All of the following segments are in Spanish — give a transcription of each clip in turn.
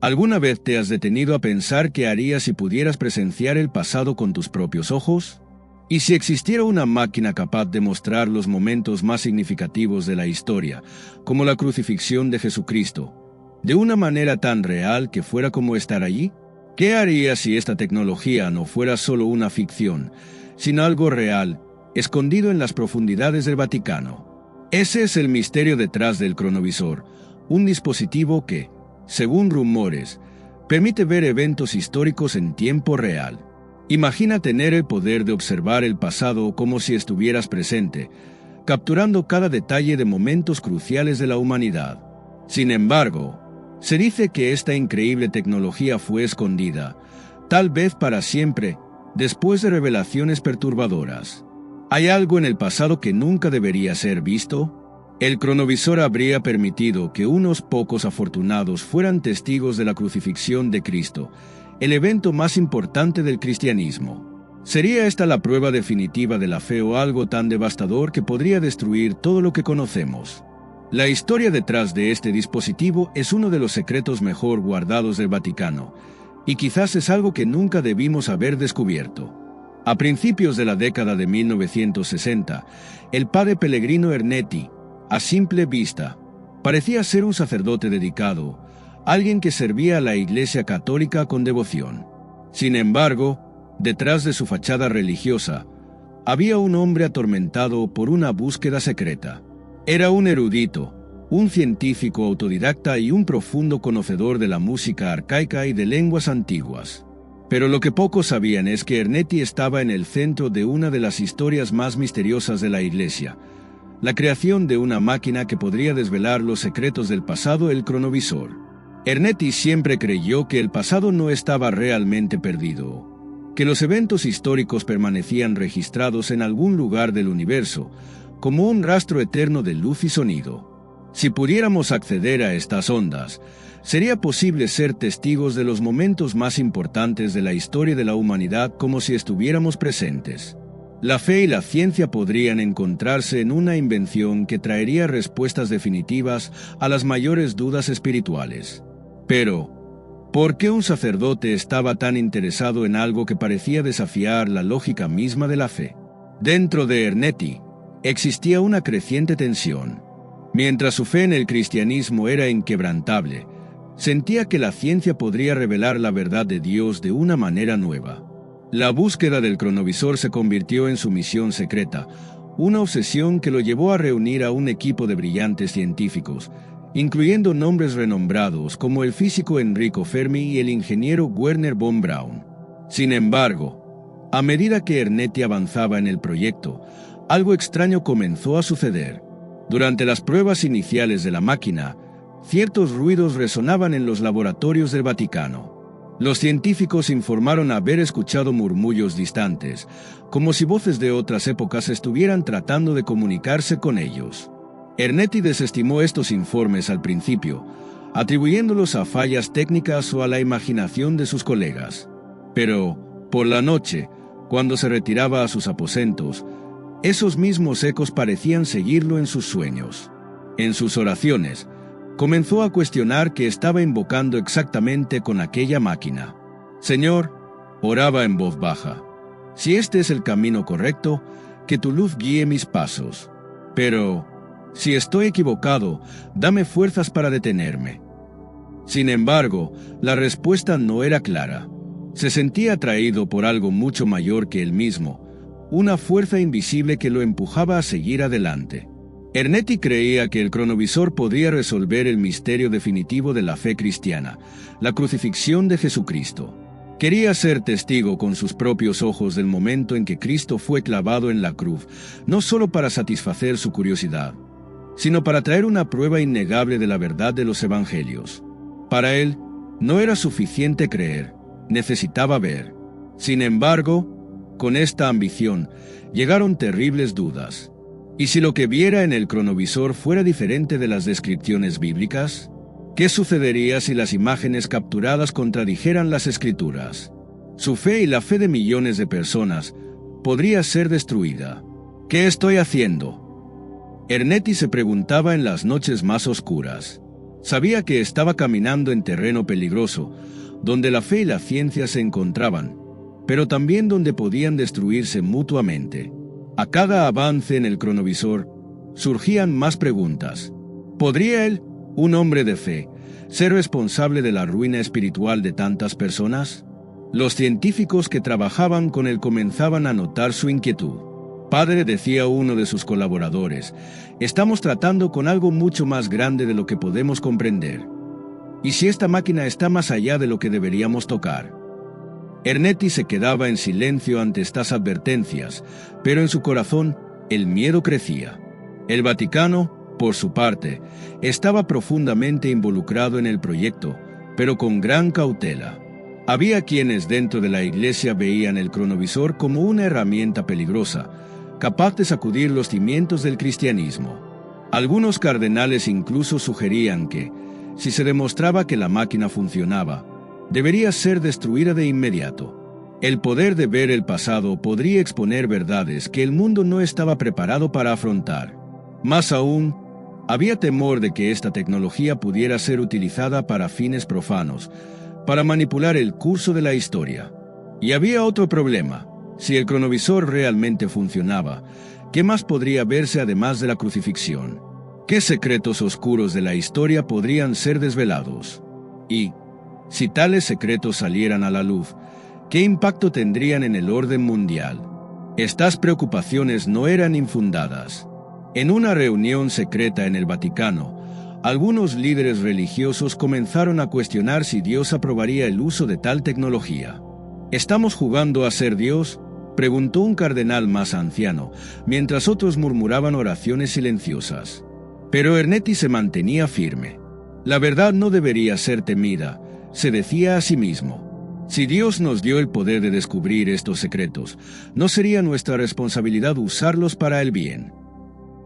¿Alguna vez te has detenido a pensar qué harías si pudieras presenciar el pasado con tus propios ojos? ¿Y si existiera una máquina capaz de mostrar los momentos más significativos de la historia, como la crucifixión de Jesucristo, de una manera tan real que fuera como estar allí? ¿Qué harías si esta tecnología no fuera solo una ficción, sino algo real, escondido en las profundidades del Vaticano? Ese es el misterio detrás del cronovisor, un dispositivo que, según rumores, permite ver eventos históricos en tiempo real. Imagina tener el poder de observar el pasado como si estuvieras presente, capturando cada detalle de momentos cruciales de la humanidad. Sin embargo, se dice que esta increíble tecnología fue escondida, tal vez para siempre, después de revelaciones perturbadoras. ¿Hay algo en el pasado que nunca debería ser visto? El cronovisor habría permitido que unos pocos afortunados fueran testigos de la crucifixión de Cristo, el evento más importante del cristianismo. ¿Sería esta la prueba definitiva de la fe o algo tan devastador que podría destruir todo lo que conocemos? La historia detrás de este dispositivo es uno de los secretos mejor guardados del Vaticano, y quizás es algo que nunca debimos haber descubierto. A principios de la década de 1960, el padre Pellegrino Ernetti, a simple vista, parecía ser un sacerdote dedicado, alguien que servía a la Iglesia Católica con devoción. Sin embargo, detrás de su fachada religiosa, había un hombre atormentado por una búsqueda secreta. Era un erudito, un científico autodidacta y un profundo conocedor de la música arcaica y de lenguas antiguas. Pero lo que pocos sabían es que Ernetti estaba en el centro de una de las historias más misteriosas de la Iglesia, la creación de una máquina que podría desvelar los secretos del pasado, el cronovisor. Ernetti siempre creyó que el pasado no estaba realmente perdido, que los eventos históricos permanecían registrados en algún lugar del universo, como un rastro eterno de luz y sonido. Si pudiéramos acceder a estas ondas, sería posible ser testigos de los momentos más importantes de la historia de la humanidad como si estuviéramos presentes. La fe y la ciencia podrían encontrarse en una invención que traería respuestas definitivas a las mayores dudas espirituales. Pero, ¿por qué un sacerdote estaba tan interesado en algo que parecía desafiar la lógica misma de la fe? Dentro de Ernetti existía una creciente tensión. Mientras su fe en el cristianismo era inquebrantable, sentía que la ciencia podría revelar la verdad de Dios de una manera nueva. La búsqueda del cronovisor se convirtió en su misión secreta, una obsesión que lo llevó a reunir a un equipo de brillantes científicos, incluyendo nombres renombrados como el físico Enrico Fermi y el ingeniero Werner von Braun. Sin embargo, a medida que Ernetti avanzaba en el proyecto, algo extraño comenzó a suceder. Durante las pruebas iniciales de la máquina, ciertos ruidos resonaban en los laboratorios del Vaticano. Los científicos informaron haber escuchado murmullos distantes, como si voces de otras épocas estuvieran tratando de comunicarse con ellos. Ernetti desestimó estos informes al principio, atribuyéndolos a fallas técnicas o a la imaginación de sus colegas. Pero, por la noche, cuando se retiraba a sus aposentos, esos mismos ecos parecían seguirlo en sus sueños. En sus oraciones, comenzó a cuestionar qué estaba invocando exactamente con aquella máquina. Señor, oraba en voz baja, si este es el camino correcto, que tu luz guíe mis pasos. Pero, si estoy equivocado, dame fuerzas para detenerme. Sin embargo, la respuesta no era clara. Se sentía atraído por algo mucho mayor que él mismo, una fuerza invisible que lo empujaba a seguir adelante. Ernetti creía que el cronovisor podría resolver el misterio definitivo de la fe cristiana, la crucifixión de Jesucristo. Quería ser testigo con sus propios ojos del momento en que Cristo fue clavado en la cruz, no solo para satisfacer su curiosidad, sino para traer una prueba innegable de la verdad de los evangelios. Para él, no era suficiente creer, necesitaba ver. Sin embargo, con esta ambición, llegaron terribles dudas. ¿Y si lo que viera en el cronovisor fuera diferente de las descripciones bíblicas? ¿Qué sucedería si las imágenes capturadas contradijeran las Escrituras? Su fe y la fe de millones de personas podría ser destruida. ¿Qué estoy haciendo?, Ernetti se preguntaba en las noches más oscuras. Sabía que estaba caminando en terreno peligroso, donde la fe y la ciencia se encontraban, pero también donde podían destruirse mutuamente. A cada avance en el cronovisor, surgían más preguntas. ¿Podría él, un hombre de fe, ser responsable de la ruina espiritual de tantas personas? Los científicos que trabajaban con él comenzaban a notar su inquietud. Padre, decía uno de sus colaboradores, estamos tratando con algo mucho más grande de lo que podemos comprender. ¿Y si esta máquina está más allá de lo que deberíamos tocar? Ernetti se quedaba en silencio ante estas advertencias, pero en su corazón el miedo crecía. El Vaticano, por su parte, estaba profundamente involucrado en el proyecto, pero con gran cautela. Había quienes dentro de la Iglesia veían el cronovisor como una herramienta peligrosa, capaz de sacudir los cimientos del cristianismo. Algunos cardenales incluso sugerían que, si se demostraba que la máquina funcionaba, debería ser destruida de inmediato. El poder de ver el pasado podría exponer verdades que el mundo no estaba preparado para afrontar. Más aún, había temor de que esta tecnología pudiera ser utilizada para fines profanos, para manipular el curso de la historia. Y había otro problema. Si el cronovisor realmente funcionaba, ¿qué más podría verse además de la crucifixión? ¿Qué secretos oscuros de la historia podrían ser desvelados? Y, si tales secretos salieran a la luz, ¿qué impacto tendrían en el orden mundial? Estas preocupaciones no eran infundadas. En una reunión secreta en el Vaticano, algunos líderes religiosos comenzaron a cuestionar si Dios aprobaría el uso de tal tecnología. ¿Estamos jugando a ser Dios?, preguntó un cardenal más anciano, mientras otros murmuraban oraciones silenciosas. Pero Ernetti se mantenía firme. La verdad no debería ser temida, se decía a sí mismo. Si Dios nos dio el poder de descubrir estos secretos, ¿no sería nuestra responsabilidad usarlos para el bien?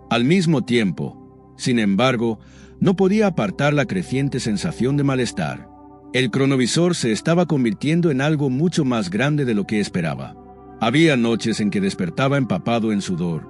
Al mismo tiempo, sin embargo, no podía apartar la creciente sensación de malestar. El cronovisor se estaba convirtiendo en algo mucho más grande de lo que esperaba. Había noches en que despertaba empapado en sudor,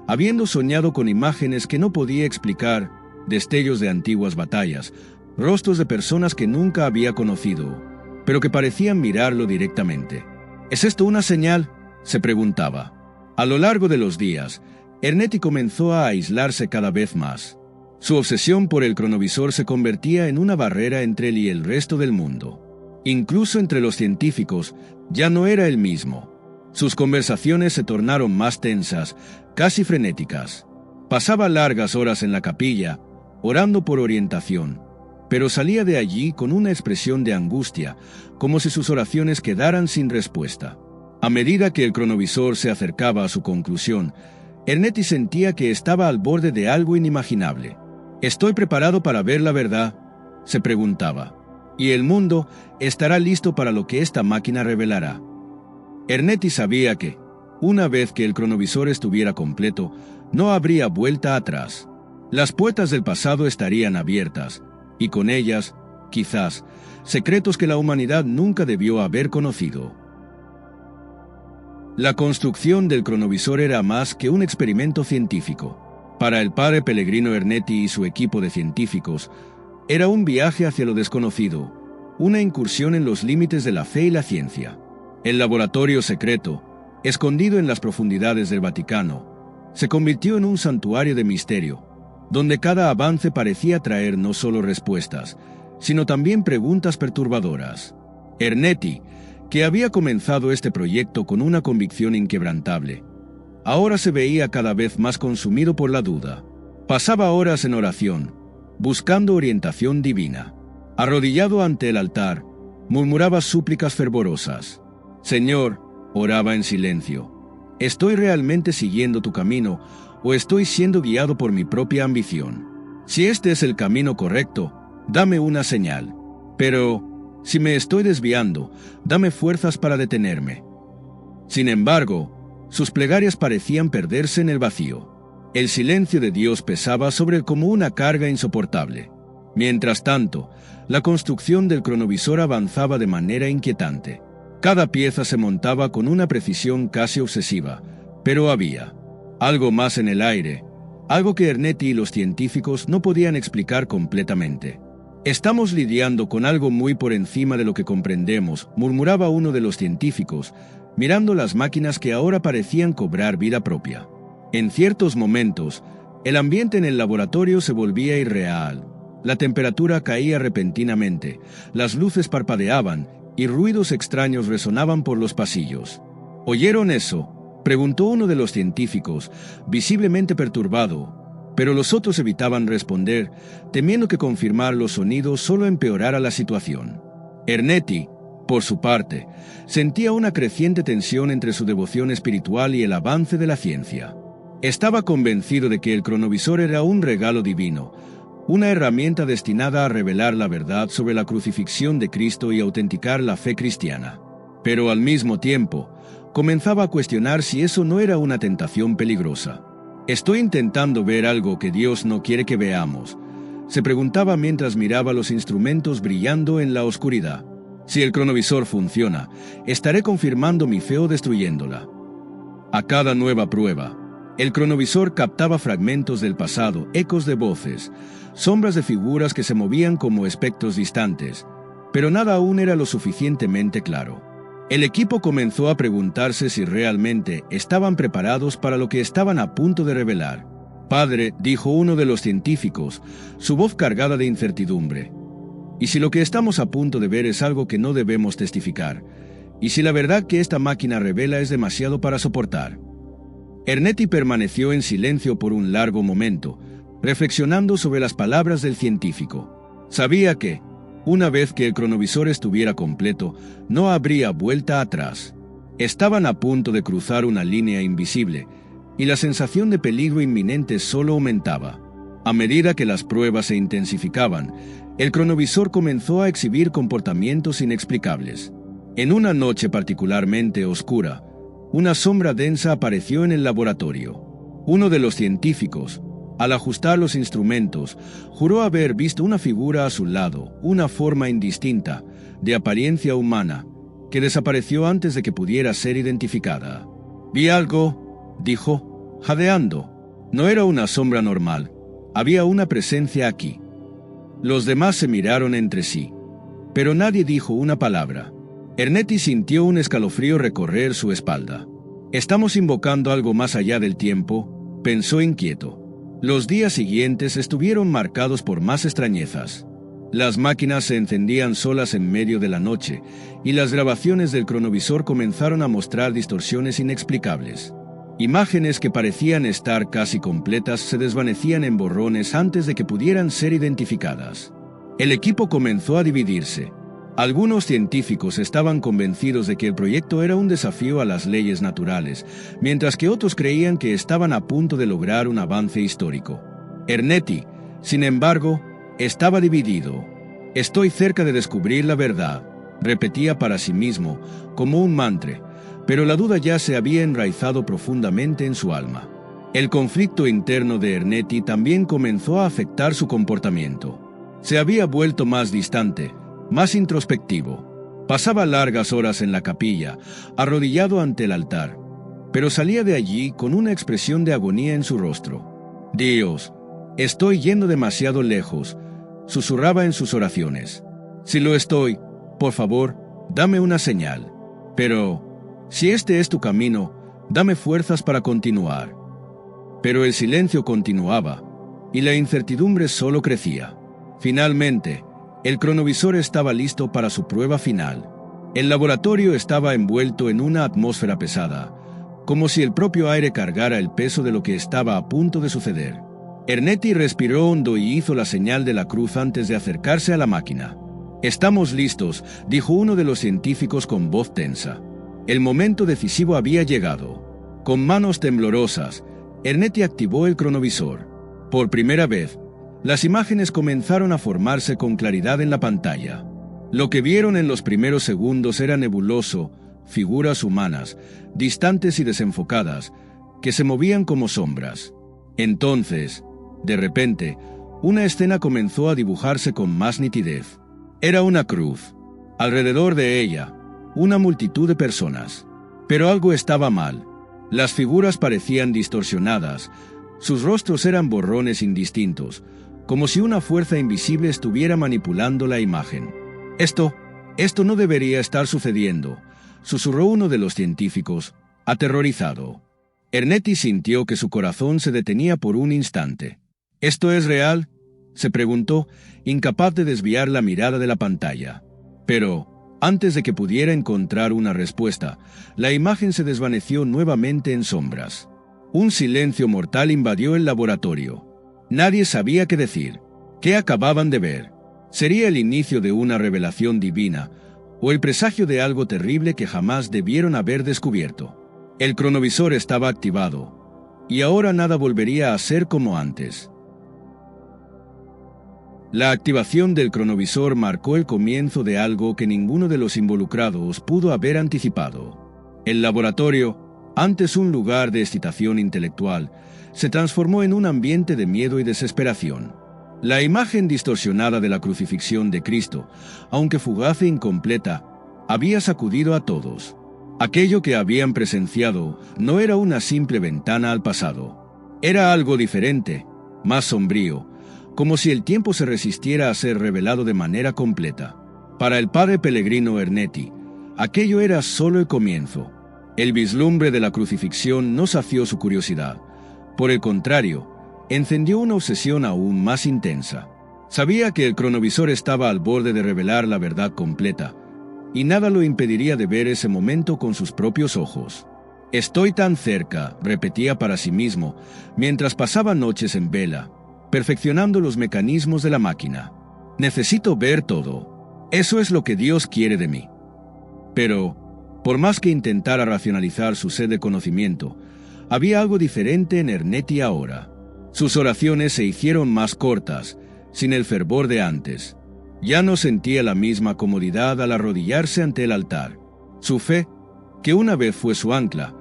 habiendo soñado con imágenes que no podía explicar, destellos de antiguas batallas, rostros de personas que nunca había conocido, pero que parecían mirarlo directamente. ¿Es esto una señal?, se preguntaba. A lo largo de los días, Ernetti comenzó a aislarse cada vez más. Su obsesión por el cronovisor se convertía en una barrera entre él y el resto del mundo. Incluso entre los científicos, ya no era el mismo. Sus conversaciones se tornaron más tensas, casi frenéticas. Pasaba largas horas en la capilla, orando por orientación, pero salía de allí con una expresión de angustia, como si sus oraciones quedaran sin respuesta. A medida que el cronovisor se acercaba a su conclusión, Ernetti sentía que estaba al borde de algo inimaginable. ¿Estoy preparado para ver la verdad?, se preguntaba. ¿Y el mundo estará listo para lo que esta máquina revelará? Ernetti sabía que, una vez que el cronovisor estuviera completo, no habría vuelta atrás. Las puertas del pasado estarían abiertas, y con ellas, quizás, secretos que la humanidad nunca debió haber conocido. La construcción del cronovisor era más que un experimento científico. Para el padre Pellegrino Ernetti y su equipo de científicos, era un viaje hacia lo desconocido, una incursión en los límites de la fe y la ciencia. El laboratorio secreto, escondido en las profundidades del Vaticano, se convirtió en un santuario de misterio, donde cada avance parecía traer no solo respuestas, sino también preguntas perturbadoras. Ernetti, que había comenzado este proyecto con una convicción inquebrantable, ahora se veía cada vez más consumido por la duda. Pasaba horas en oración, buscando orientación divina. Arrodillado ante el altar, murmuraba súplicas fervorosas. «Señor», oraba en silencio, «¿estoy realmente siguiendo tu camino o estoy siendo guiado por mi propia ambición? Si este es el camino correcto, dame una señal. Pero, si me estoy desviando, dame fuerzas para detenerme». Sin embargo, sus plegarias parecían perderse en el vacío. El silencio de Dios pesaba sobre él como una carga insoportable. Mientras tanto, la construcción del cronovisor avanzaba de manera inquietante. Cada pieza se montaba con una precisión casi obsesiva, pero había algo más en el aire, algo que Ernetti y los científicos no podían explicar completamente. Estamos lidiando con algo muy por encima de lo que comprendemos, murmuraba uno de los científicos, mirando las máquinas que ahora parecían cobrar vida propia. En ciertos momentos, el ambiente en el laboratorio se volvía irreal. La temperatura caía repentinamente, las luces parpadeaban y ruidos extraños resonaban por los pasillos. ¿Oyeron eso?, preguntó uno de los científicos, visiblemente perturbado, pero los otros evitaban responder, temiendo que confirmar los sonidos solo empeorara la situación. Ernetti, por su parte, sentía una creciente tensión entre su devoción espiritual y el avance de la ciencia. Estaba convencido de que el cronovisor era un regalo divino, una herramienta destinada a revelar la verdad sobre la crucifixión de Cristo y autenticar la fe cristiana. Pero al mismo tiempo, comenzaba a cuestionar si eso no era una tentación peligrosa. «Estoy intentando ver algo que Dios no quiere que veamos», se preguntaba mientras miraba los instrumentos brillando en la oscuridad. «Si el cronovisor funciona, estaré confirmando mi fe o destruyéndola». A cada nueva prueba, el cronovisor captaba fragmentos del pasado, ecos de voces, sombras de figuras que se movían como espectros distantes, pero nada aún era lo suficientemente claro. El equipo comenzó a preguntarse si realmente estaban preparados para lo que estaban a punto de revelar. «Padre», dijo uno de los científicos, su voz cargada de incertidumbre, «¿y si lo que estamos a punto de ver es algo que no debemos testificar? ¿Y si la verdad que esta máquina revela es demasiado para soportar?» Ernetti permaneció en silencio por un largo momento, reflexionando sobre las palabras del científico. Sabía que, una vez que el cronovisor estuviera completo, no habría vuelta atrás. Estaban a punto de cruzar una línea invisible, y la sensación de peligro inminente solo aumentaba. A medida que las pruebas se intensificaban, el cronovisor comenzó a exhibir comportamientos inexplicables. En una noche particularmente oscura, una sombra densa apareció en el laboratorio. Uno de los científicos, al ajustar los instrumentos, juró haber visto una figura a su lado, una forma indistinta, de apariencia humana, que desapareció antes de que pudiera ser identificada. «Vi algo», dijo, jadeando. No era una sombra normal, había una presencia aquí. Los demás se miraron entre sí, pero nadie dijo una palabra. Ernetti sintió un escalofrío recorrer su espalda. «Estamos invocando algo más allá del tiempo», pensó inquieto. Los días siguientes estuvieron marcados por más extrañezas. Las máquinas se encendían solas en medio de la noche, y las grabaciones del cronovisor comenzaron a mostrar distorsiones inexplicables. Imágenes que parecían estar casi completas se desvanecían en borrones antes de que pudieran ser identificadas. El equipo comenzó a dividirse. Algunos científicos estaban convencidos de que el proyecto era un desafío a las leyes naturales, mientras que otros creían que estaban a punto de lograr un avance histórico. Ernetti, sin embargo, estaba dividido. «Estoy cerca de descubrir la verdad», repetía para sí mismo, como un mantra, pero la duda ya se había enraizado profundamente en su alma. El conflicto interno de Ernetti también comenzó a afectar su comportamiento. Se había vuelto más distante, más introspectivo. Pasaba largas horas en la capilla, arrodillado ante el altar, pero salía de allí con una expresión de agonía en su rostro. «Dios, estoy yendo demasiado lejos», susurraba en sus oraciones. «Si lo estoy, por favor, dame una señal. Pero, si este es tu camino, dame fuerzas para continuar». Pero el silencio continuaba, y la incertidumbre solo crecía. Finalmente, el cronovisor estaba listo para su prueba final. El laboratorio estaba envuelto en una atmósfera pesada, como si el propio aire cargara el peso de lo que estaba a punto de suceder. Ernetti respiró hondo y hizo la señal de la cruz antes de acercarse a la máquina. «Estamos listos», dijo uno de los científicos con voz tensa. El momento decisivo había llegado. Con manos temblorosas, Ernetti activó el cronovisor. Por primera vez, las imágenes comenzaron a formarse con claridad en la pantalla. Lo que vieron en los primeros segundos era nebuloso, figuras humanas, distantes y desenfocadas, que se movían como sombras. Entonces, de repente, una escena comenzó a dibujarse con más nitidez. Era una cruz. Alrededor de ella, una multitud de personas. Pero algo estaba mal. Las figuras parecían distorsionadas, sus rostros eran borrones indistintos, como si una fuerza invisible estuviera manipulando la imagen. Esto no debería estar sucediendo, susurró uno de los científicos, aterrorizado. Ernetti sintió que su corazón se detenía por un instante. ¿Esto es real?, se preguntó, incapaz de desviar la mirada de la pantalla. Pero, antes de que pudiera encontrar una respuesta, la imagen se desvaneció nuevamente en sombras. Un silencio mortal invadió el laboratorio. Nadie sabía qué decir. ¿Qué acababan de ver? ¿Sería el inicio de una revelación divina o el presagio de algo terrible que jamás debieron haber descubierto? El cronovisor estaba activado, y ahora nada volvería a ser como antes. La activación del cronovisor marcó el comienzo de algo que ninguno de los involucrados pudo haber anticipado. El laboratorio, antes un lugar de excitación intelectual, se transformó en un ambiente de miedo y desesperación. La imagen distorsionada de la crucifixión de Cristo, aunque fugaz e incompleta, había sacudido a todos. Aquello que habían presenciado no era una simple ventana al pasado. Era algo diferente, más sombrío, como si el tiempo se resistiera a ser revelado de manera completa. Para el padre Pellegrino Ernetti, aquello era solo el comienzo. El vislumbre de la crucifixión no sació su curiosidad. Por el contrario, encendió una obsesión aún más intensa. Sabía que el cronovisor estaba al borde de revelar la verdad completa, y nada lo impediría de ver ese momento con sus propios ojos. «Estoy tan cerca», repetía para sí mismo, mientras pasaba noches en vela, perfeccionando los mecanismos de la máquina. «Necesito ver todo. Eso es lo que Dios quiere de mí». Pero, por más que intentara racionalizar su sed de conocimiento, había algo diferente en Ernetti ahora. Sus oraciones se hicieron más cortas, sin el fervor de antes. Ya no sentía la misma comodidad al arrodillarse ante el altar. Su fe, que una vez fue su ancla,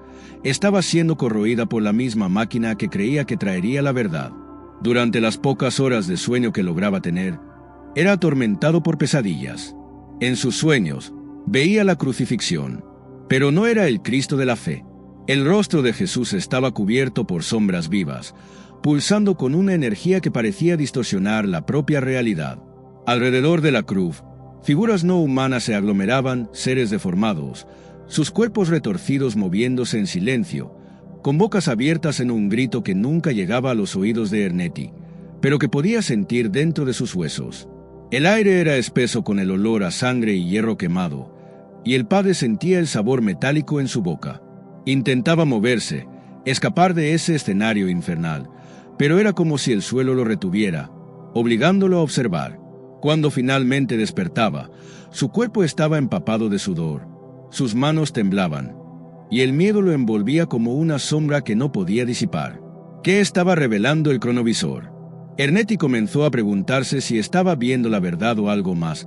estaba siendo corroída por la misma máquina que creía que traería la verdad. Durante las pocas horas de sueño que lograba tener, era atormentado por pesadillas. En sus sueños, veía la crucifixión, pero no era el Cristo de la fe. El rostro de Jesús estaba cubierto por sombras vivas, pulsando con una energía que parecía distorsionar la propia realidad. Alrededor de la cruz, figuras no humanas se aglomeraban, seres deformados, sus cuerpos retorcidos moviéndose en silencio, con bocas abiertas en un grito que nunca llegaba a los oídos de Ernetti, pero que podía sentir dentro de sus huesos. El aire era espeso con el olor a sangre y hierro quemado, y el padre sentía el sabor metálico en su boca. Intentaba moverse, escapar de ese escenario infernal, pero era como si el suelo lo retuviera, obligándolo a observar. Cuando finalmente despertaba, su cuerpo estaba empapado de sudor, sus manos temblaban, y el miedo lo envolvía como una sombra que no podía disipar. ¿Qué estaba revelando el cronovisor? Ernetti comenzó a preguntarse si estaba viendo la verdad o algo más,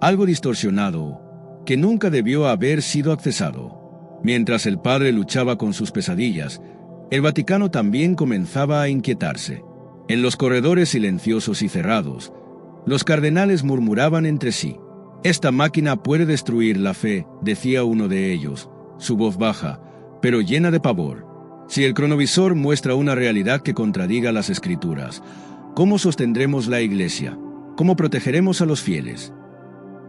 algo distorsionado, que nunca debió haber sido accesado. Mientras el padre luchaba con sus pesadillas, el Vaticano también comenzaba a inquietarse. En los corredores silenciosos y cerrados, los cardenales murmuraban entre sí. «Esta máquina puede destruir la fe», decía uno de ellos, su voz baja, pero llena de pavor. «Si el cronovisor muestra una realidad que contradiga las Escrituras, ¿cómo sostendremos la Iglesia? ¿Cómo protegeremos a los fieles?».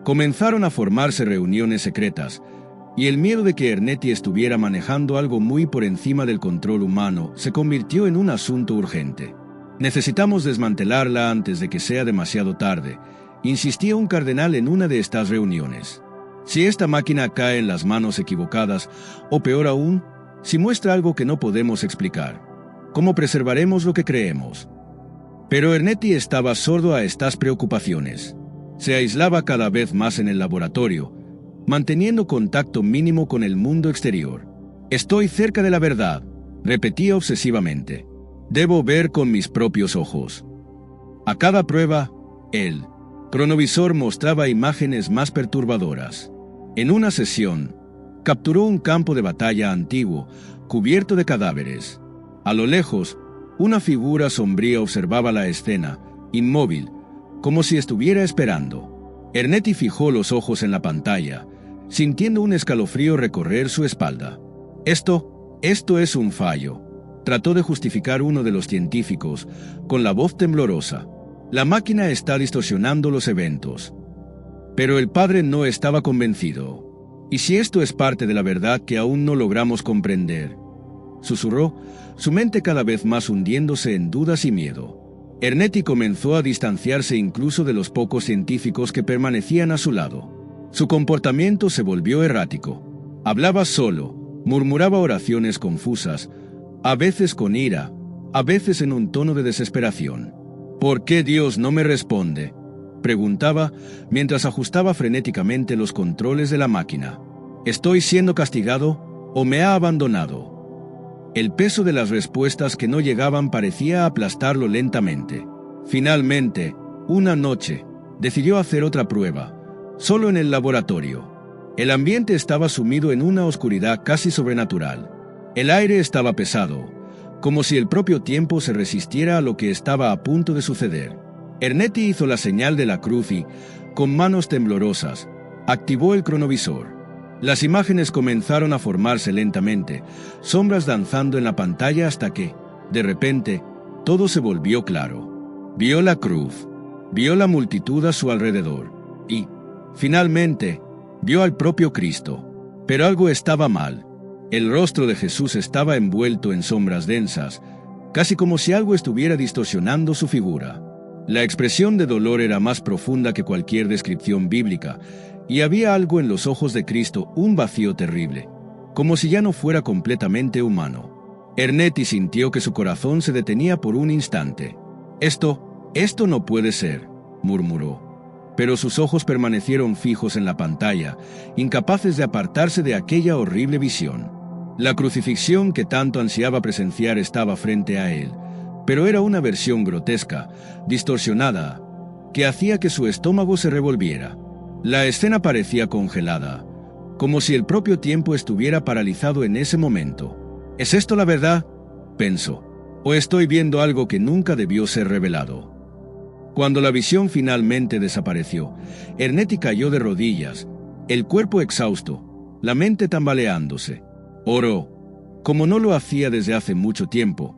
Comenzaron a formarse reuniones secretas, y el miedo de que Ernetti estuviera manejando algo muy por encima del control humano se convirtió en un asunto urgente. «Necesitamos desmantelarla antes de que sea demasiado tarde», insistía un cardenal en una de estas reuniones. «Si esta máquina cae en las manos equivocadas, o peor aún, si muestra algo que no podemos explicar, ¿cómo preservaremos lo que creemos?». Pero Ernetti estaba sordo a estas preocupaciones. Se aislaba cada vez más en el laboratorio, manteniendo contacto mínimo con el mundo exterior. «Estoy cerca de la verdad», repetía obsesivamente. «Debo ver con mis propios ojos». A cada prueba, el cronovisor mostraba imágenes más perturbadoras. En una sesión, capturó un campo de batalla antiguo, cubierto de cadáveres. A lo lejos, una figura sombría observaba la escena, inmóvil, como si estuviera esperando. Ernetti fijó los ojos en la pantalla, sintiendo un escalofrío recorrer su espalda. Esto es un fallo», trató de justificar uno de los científicos, con la voz temblorosa. La máquina está distorsionando los eventos. Pero el padre no estaba convencido. ¿Y si esto es parte de la verdad que aún no logramos comprender?, susurró, su mente cada vez más hundiéndose en dudas y miedo. Ernetti comenzó a distanciarse incluso de los pocos científicos que permanecían a su lado. Su comportamiento se volvió errático. Hablaba solo, murmuraba oraciones confusas, a veces con ira, a veces en un tono de desesperación. ¿Por qué Dios no me responde?, preguntaba mientras ajustaba frenéticamente los controles de la máquina. ¿Estoy siendo castigado o me ha abandonado? El peso de las respuestas que no llegaban parecía aplastarlo lentamente. Finalmente, una noche, decidió hacer otra prueba, solo en el laboratorio. El ambiente estaba sumido en una oscuridad casi sobrenatural. El aire estaba pesado, como si el propio tiempo se resistiera a lo que estaba a punto de suceder. Ernetti hizo la señal de la cruz y, con manos temblorosas, activó el cronovisor. Las imágenes comenzaron a formarse lentamente, sombras danzando en la pantalla hasta que, de repente, todo se volvió claro. Vio la cruz, vio la multitud a su alrededor y, finalmente, vio al propio Cristo. Pero algo estaba mal. El rostro de Jesús estaba envuelto en sombras densas, casi como si algo estuviera distorsionando su figura. La expresión de dolor era más profunda que cualquier descripción bíblica, y había algo en los ojos de Cristo, un vacío terrible, como si ya no fuera completamente humano. Ernetti sintió que su corazón se detenía por un instante. Esto no puede ser», murmuró. Pero sus ojos permanecieron fijos en la pantalla, incapaces de apartarse de aquella horrible visión. La crucifixión que tanto ansiaba presenciar estaba frente a él, pero era una versión grotesca, distorsionada, que hacía que su estómago se revolviera. La escena parecía congelada, como si el propio tiempo estuviera paralizado en ese momento. ¿Es esto la verdad?, pensó. ¿O estoy viendo algo que nunca debió ser revelado? Cuando la visión finalmente desapareció, Ernetti cayó de rodillas, el cuerpo exhausto, la mente tambaleándose. Oró, como no lo hacía desde hace mucho tiempo,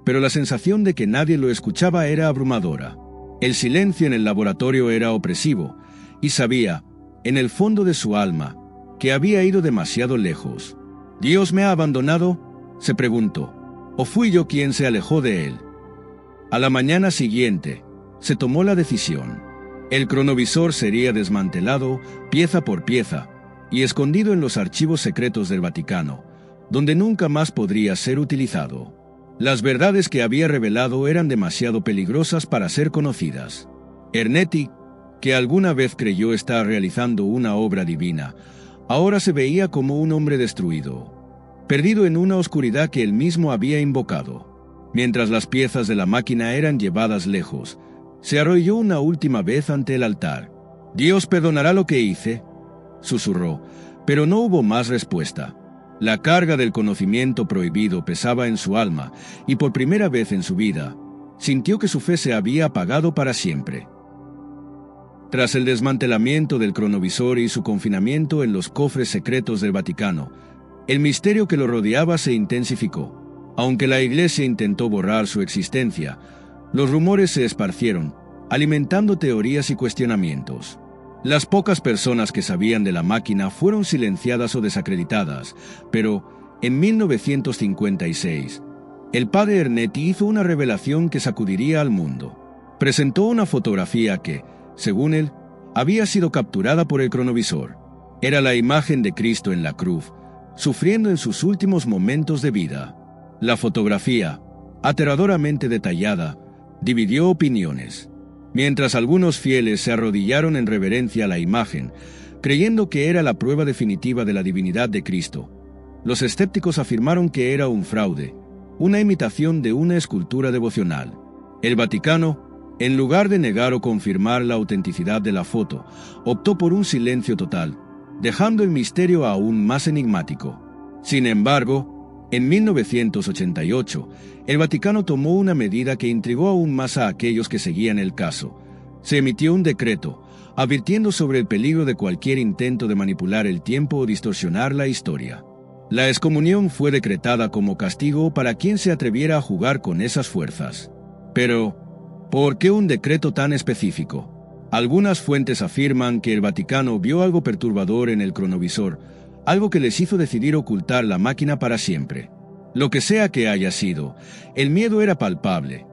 pero la sensación de que nadie lo escuchaba era abrumadora. El silencio en el laboratorio era opresivo, y sabía, en el fondo de su alma, que había ido demasiado lejos. ¿Dios me ha abandonado?, se preguntó. ¿O fui yo quien se alejó de él? A la mañana siguiente, se tomó la decisión. El cronovisor sería desmantelado, pieza por pieza, y escondido en los archivos secretos del Vaticano, donde nunca más podría ser utilizado. Las verdades que había revelado eran demasiado peligrosas para ser conocidas. Ernetti, que alguna vez creyó estar realizando una obra divina, ahora se veía como un hombre destruido, perdido en una oscuridad que él mismo había invocado. Mientras las piezas de la máquina eran llevadas lejos, se arrodilló una última vez ante el altar. «Dios perdonará lo que hice», susurró, pero no hubo más respuesta. La carga del conocimiento prohibido pesaba en su alma, y por primera vez en su vida, sintió que su fe se había apagado para siempre. Tras el desmantelamiento del cronovisor y su confinamiento en los cofres secretos del Vaticano, el misterio que lo rodeaba se intensificó. Aunque la Iglesia intentó borrar su existencia, los rumores se esparcieron, alimentando teorías y cuestionamientos. Las pocas personas que sabían de la máquina fueron silenciadas o desacreditadas, pero en 1956, el padre Ernetti hizo una revelación que sacudiría al mundo. Presentó una fotografía que, según él, había sido capturada por el cronovisor. Era la imagen de Cristo en la cruz, sufriendo en sus últimos momentos de vida. La fotografía, aterradoramente detallada, dividió opiniones. Mientras algunos fieles se arrodillaron en reverencia a la imagen, creyendo que era la prueba definitiva de la divinidad de Cristo, los escépticos afirmaron que era un fraude, una imitación de una escultura devocional. El Vaticano, en lugar de negar o confirmar la autenticidad de la foto, optó por un silencio total, dejando el misterio aún más enigmático. Sin embargo, en 1988, el Vaticano tomó una medida que intrigó aún más a aquellos que seguían el caso. Se emitió un decreto, advirtiendo sobre el peligro de cualquier intento de manipular el tiempo o distorsionar la historia. La excomunión fue decretada como castigo para quien se atreviera a jugar con esas fuerzas. Pero, ¿Por qué un decreto tan específico? Algunas fuentes afirman que el Vaticano vio algo perturbador en el cronovisor, algo que les hizo decidir ocultar la máquina para siempre. Lo que sea que haya sido, el miedo era palpable,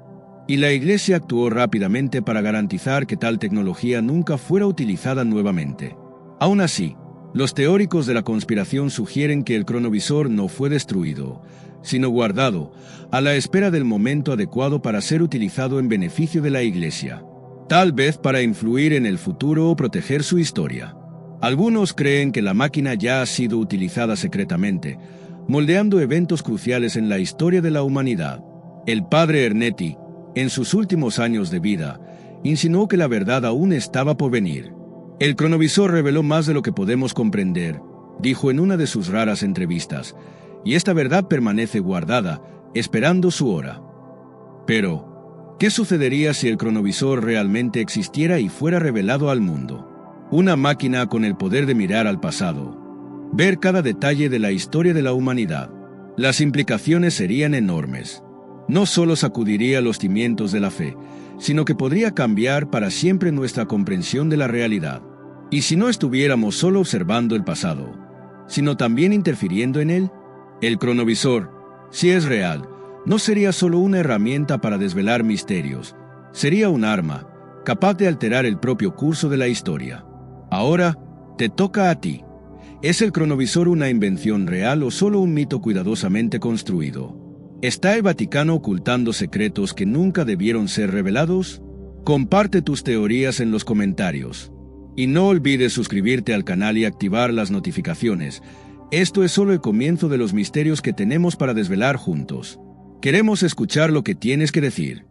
y la Iglesia actuó rápidamente para garantizar que tal tecnología nunca fuera utilizada nuevamente. Aún así, los teóricos de la conspiración sugieren que el cronovisor no fue destruido, sino guardado, a la espera del momento adecuado para ser utilizado en beneficio de la Iglesia, tal vez para influir en el futuro o proteger su historia. Algunos creen que la máquina ya ha sido utilizada secretamente, moldeando eventos cruciales en la historia de la humanidad. El padre Ernetti, en sus últimos años de vida, insinuó que la verdad aún estaba por venir. El cronovisor reveló más de lo que podemos comprender, dijo en una de sus raras entrevistas, y esta verdad permanece guardada, esperando su hora. Pero, ¿qué sucedería si el cronovisor realmente existiera y fuera revelado al mundo? Una máquina con el poder de mirar al pasado, ver cada detalle de la historia de la humanidad. Las implicaciones serían enormes. No solo sacudiría los cimientos de la fe, sino que podría cambiar para siempre nuestra comprensión de la realidad. Y si no estuviéramos solo observando el pasado, sino también interfiriendo en él, el cronovisor, si es real, no sería solo una herramienta para desvelar misterios, sería un arma, capaz de alterar el propio curso de la historia. Ahora, te toca a ti. ¿Es el cronovisor una invención real o solo un mito cuidadosamente construido? ¿Está el Vaticano ocultando secretos que nunca debieron ser revelados? Comparte tus teorías en los comentarios. Y no olvides suscribirte al canal y activar las notificaciones. Esto es solo el comienzo de los misterios que tenemos para desvelar juntos. Queremos escuchar lo que tienes que decir.